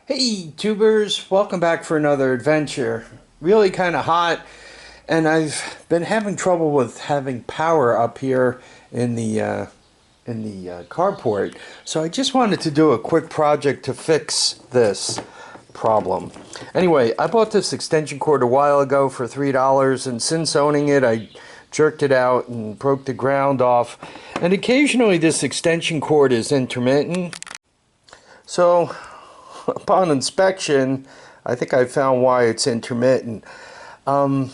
Hey tubers, welcome back for another adventure. Really kind of hot, and I've been having trouble with having power up here in the carport. So I just wanted to do a quick project to fix this problem. Anyway, I bought this extension cord a while ago for $3, and since owning it I jerked it out and broke the ground off. And occasionally this extension cord is intermittent. So upon inspection, I think I found why it's intermittent. One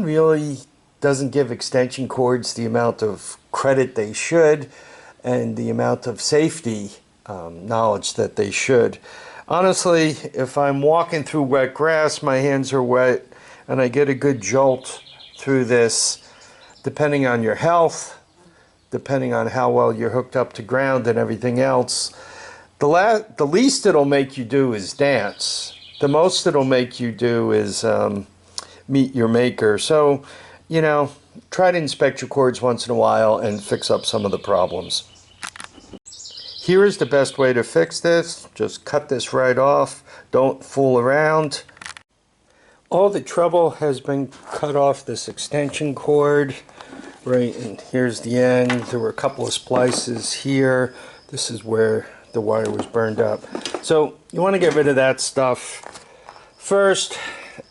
really doesn't give extension cords the amount of credit they should and the amount of safety knowledge that they should. Honestly, if I'm walking through wet grass, my hands are wet, and I get a good jolt through this, depending on your health, depending on how well you're hooked up to ground and everything else. The least it'll make you do is dance. The most it'll make you do is meet your maker. So, you know, try to inspect your cords once in a while and fix up some of the problems. Here is the best way to fix this. Just cut this right off. Don't fool around. All the trouble has been cut off this extension cord. Right, and here's the end. There were a couple of splices here. This is where the wire was burned up. So you want to get rid of that stuff first,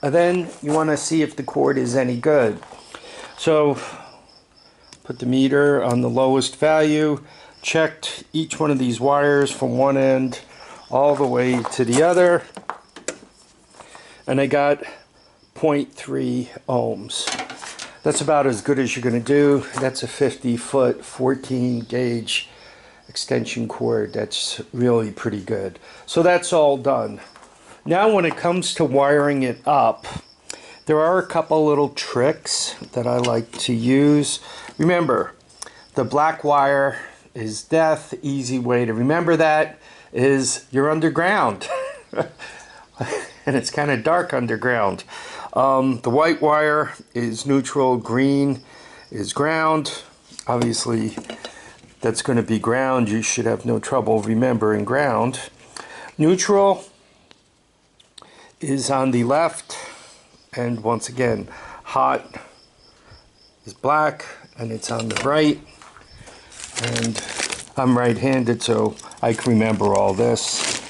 and then you want to see if the cord is any good. So put the meter on the lowest value, checked each one of these wires from one end all the way to the other, and I got 0.3 ohms. That's about as good as you're going to do. That's a 50-foot 14 gauge extension cord. That's really pretty good. So that's all done. Now when it comes to wiring it up, there are a couple little tricks that I like to use. Remember, the black wire is death. Easy way to remember that is you're underground. And it's kind of dark underground. The white wire is neutral, green is ground. Obviously that's going to be ground. You should have no trouble remembering ground. Neutral is on the left, and once again, hot is black, and it's on the right. And I'm right-handed, so I can remember all this.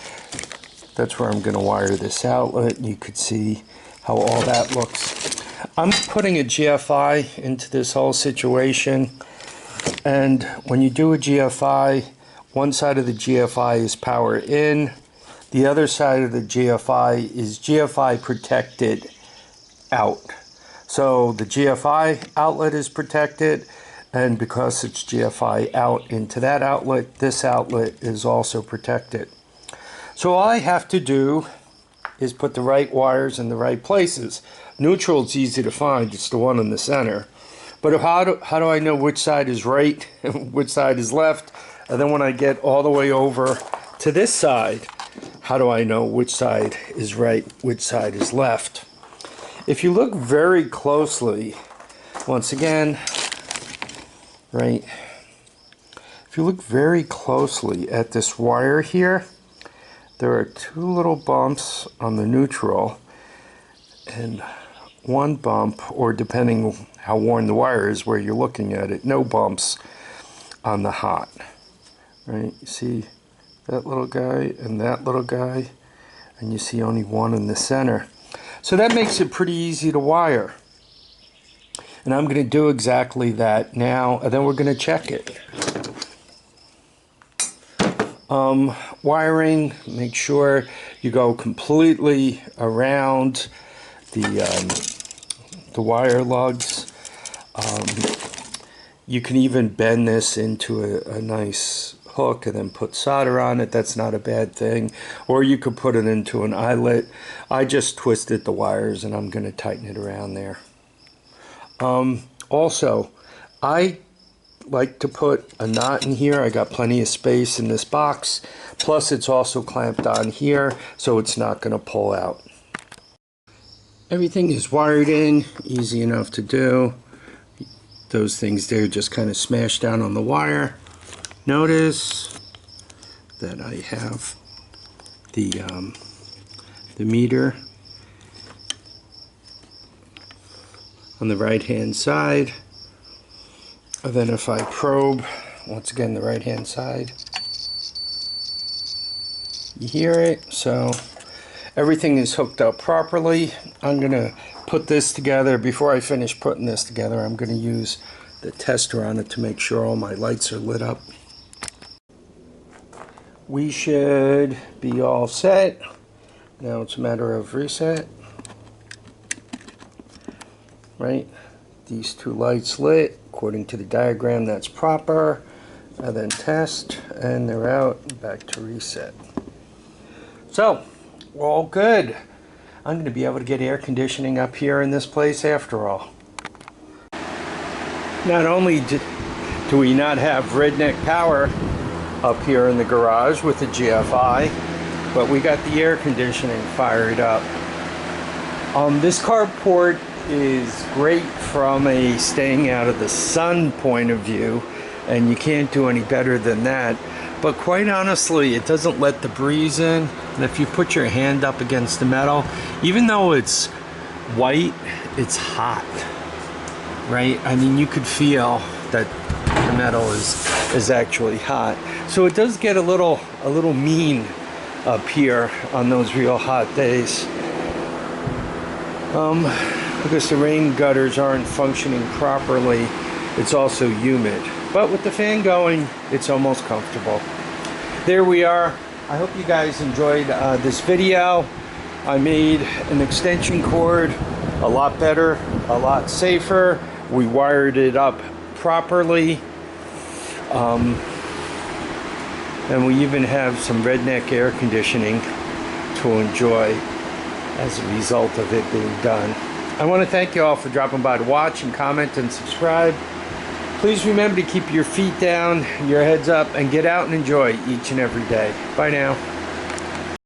That's where I'm going to wire this outlet. You could see how all that looks. I'm putting a GFI into this whole situation. And when you do a GFI, one side of the GFI is power in, the other side of the GFI is GFI protected out. So the GFI outlet is protected, and because it's GFI out into that outlet, this outlet is also protected. So all I have to do is put the right wires in the right places. Neutral is easy to find, it's the one in the center. But how do I know which side is right and which side is left? And then when I get all the way over to this side, how do I know which side is right, which side is left? If you look very closely, once again, right, if you look very closely at this wire here, there are two little bumps on the neutral and one bump, or depending how worn the wire is where you're looking at it, no bumps on the hot. Right, you see that little guy and that little guy, and you see only one in the center. So that makes it pretty easy to wire. And I'm going to do exactly that now, and then we're going to check it. Wiring, make sure you go completely around the wire lugs. You can even bend this into a nice hook and then put solder on it. That's not a bad thing. Or you could put it into an eyelet. I just twisted the wires and I'm going to tighten it around there. Also, I like to put a knot in here. I got plenty of space in this box. Plus it's also clamped on here, so it's not going to pull out. Everything is wired in, easy enough to do. Those things there just kind of smash down on the wire. Notice that I have the meter on the right hand side. And then if I probe, once again the right hand side, you hear it. So everything is hooked up properly. I'm gonna put this together. Before I finish putting this together, I'm gonna use the tester on it to make sure all my lights are lit up. We should be all set. Now it's a matter of reset. Right? These two lights lit. According to the diagram, that's proper. And then test, and they're out. Back to reset. So, all good. I'm going to be able to get air conditioning up here in this place after all. Not only do we not have redneck power up here in the garage with the GFI, but we got the air conditioning fired up. This carport is great from a staying out of the sun point of view, and you can't do any better than that. But quite honestly, it doesn't let the breeze in, and if you put your hand up against the metal, even though it's white, it's hot, right? I mean, you could feel that the metal is actually hot. So it does get a little mean up here on those real hot days. Because the rain gutters aren't functioning properly, it's also humid. But with the fan going, it's almost comfortable. There we are. I hope you guys enjoyed this video. I made an extension cord a lot better, a lot safer. We wired it up properly. And we even have some redneck air conditioning to enjoy as a result of it being done. I want to thank you all for dropping by to watch and comment and subscribe. Please remember to keep your feet down, your heads up, and get out and enjoy each and every day. Bye now.